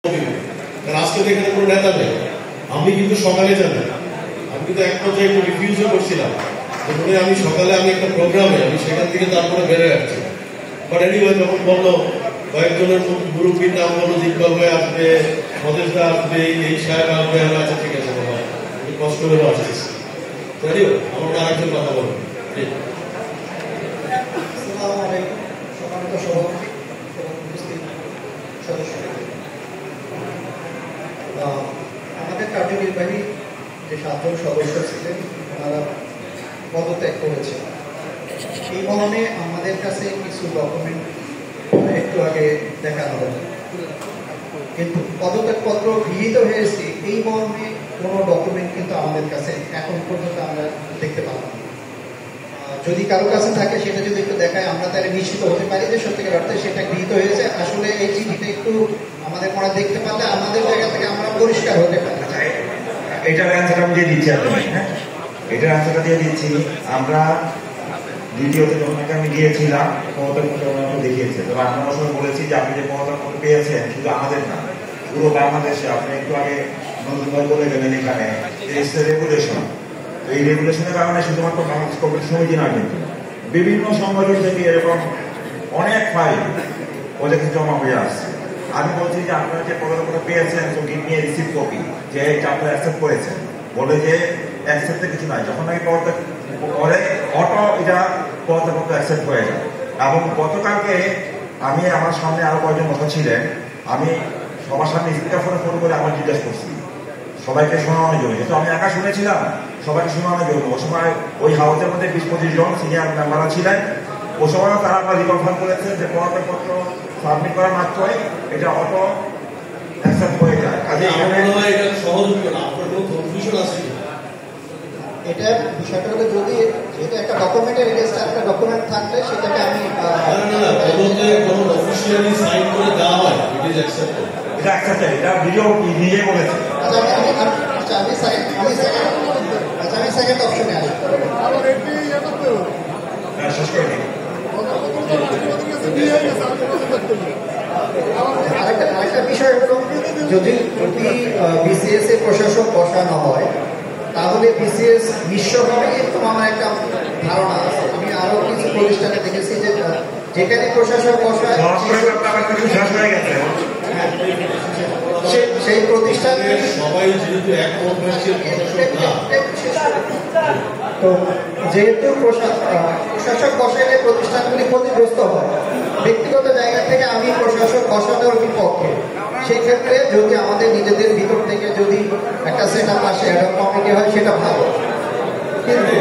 আজকে এখানে কোনো নেতা নেই, আমি কিন্তু সকালে যাবো, আমি কিন্তু এক পর্যায়ে একটু রিফিউজও করছিলাম, আমি সকালে আমি একটা প্রোগ্রামে আমি সেখান থেকে তারপরে বেড়ে আসছি। বাট এনিওয়ে যখন বললো কয়েকজনের মুরব্বীর নাম বললো ইকবাল ভাই আসবে, সদেশদা আসবে, এই সাহেব আসবে, আচ্ছা ঠিক আছে বাবা আমি কষ্ট করে আসতেছি। আমার আরেকজন কথা বলবো। আমাদের কার্যনির্বাহী যে 7 জন সদস্য ছিলেন ওনারা পদত্যাগ করেছে। এই মর্মে আমাদের কাছে কিছু ডকুমেন্ট একটু আগে দেখানো হবে, কিন্তু পদত্যাগপত্র গৃহীত হয়েছে এই মর্মে কোনো ডকুমেন্ট কিন্তু আমাদের কাছে এখন পর্যন্ত আমরা দেখতে পাবো না। যদি কারো কাছে থাকে সেটা যদি একটু দেখায় আমরা তাহলে নিশ্চিত হতে পারি যে সত্যিকার অর্থে সেটা গৃহীত হয়েছে। আসলে এই চিঠিটা একটু আমাদের মনে দেখতে পারলে আমাদের জায়গা থেকে আমরা পরিষ্কার হতে পারি। এটার অ্যান্সারটা আমি দিয়ে দিচ্ছি আপনাকে, হ্যাঁ এটার অ্যান্সারটা দিয়ে দিচ্ছি। আমরা দ্বিতীয়ত যখন আমি গিয়েছিলাম পদত্যাগপত্র দেখিয়েছে, তবে আমরা সময় বলেছি যে আপনি যে পদত্যাগপত্র পেয়েছেন শুধু আমাদের না পুরো বাংলাদেশে। আপনি একটু আগে নতুনভাবে বলে গেলেন এখানে রেগুলেশন, এই রেগুলেশনের কারণে শুধুমাত্র বাংলাদেশ কমিটি সমিতি না, কিন্তু বিভিন্ন সংগঠন থেকে এরকম অনেক ফাইল ওদের কাছে জমা হয়ে আসছে। আমি বলছি যে আপনারা যে পদত্যাগপত্র পেয়েছেন তো গিভ মি রিসিভ কপি, যে এটা আপনারা অ্যাকসেপ্ট করেছেন। বলে যে অ্যাকসেপ্টে কিছু নাই, যখন নাকি পদত্যাগ করে অটো এটা পদত্যাগপত্র অ্যাকসেপ্ট হয়ে যায়। এবং গতকালকে আমি আমার সামনে আরো কয়েকজন কথা ছিলেন, আমি সবার সামনে স্পিকার ফোনে ফোন করে আমার জিজ্ঞাসা করছি সবাইকে শোনানোর জন্য, যেহেতু আমি একা শুনেছিলাম সবাইকে শোনানোর জন্য। ওই সময় ওই হাউসের মধ্যে 20-25 জন সিনিয়র মেম্বাররা ছিলেন। ওই সময় তারা আবার রিকনফার্ম করেছেন যে পদত্যাগপত্র সাবমিট করা মাত্রই এটা অটো অ্যাকসেপ্ট হয়ে যায়। কাজে এটা সহজ না, আপনার কোনো কনফিউশন আছে এটা বিষয়টা হলো যদি যেহেতু একটা ডকুমেন্টের রেজিস্টার একটা ডকুমেন্ট থাকলে সেটাকে আমি যখন অফিসিয়ালি সাইন করে দেওয়া হয় ইট ইজ অ্যাকসেপ্টেড, এটা অ্যাকসেপ্টেড, এটা ভিডিও নিজেই বলেছে। আমি সেকেন্ড অপশনে আসি। শেষ করে দিই। আরেকটা বিষয় হলো যদি বিসিএস এর প্রশাসক বসানো হয় তাহলে বিসিএস নিঃস্ব হবে, এরকম আমার একটা ধারণা আছে। আমি আরো কিছু প্রতিষ্ঠানে দেখেছি যে যেখানে প্রশাসক বসায় সেই প্রতিষ্ঠানে সবাই যেহেতু একমত হয়েছে তো যেহেতু প্রশাসক বসাইলে প্রতিষ্ঠানগুলি ক্ষতিগ্রস্ত হয়, ব্যক্তিগত জায়গা থেকে আমি প্রশাসক বসানোর বিপক্ষে। সেই ক্ষেত্রে যদি আমাদের নিজেদের ভিতর থেকে যদি একটা সেট আপ আসে, একটা কমিটি হয় সেটা ভালো, কিন্তু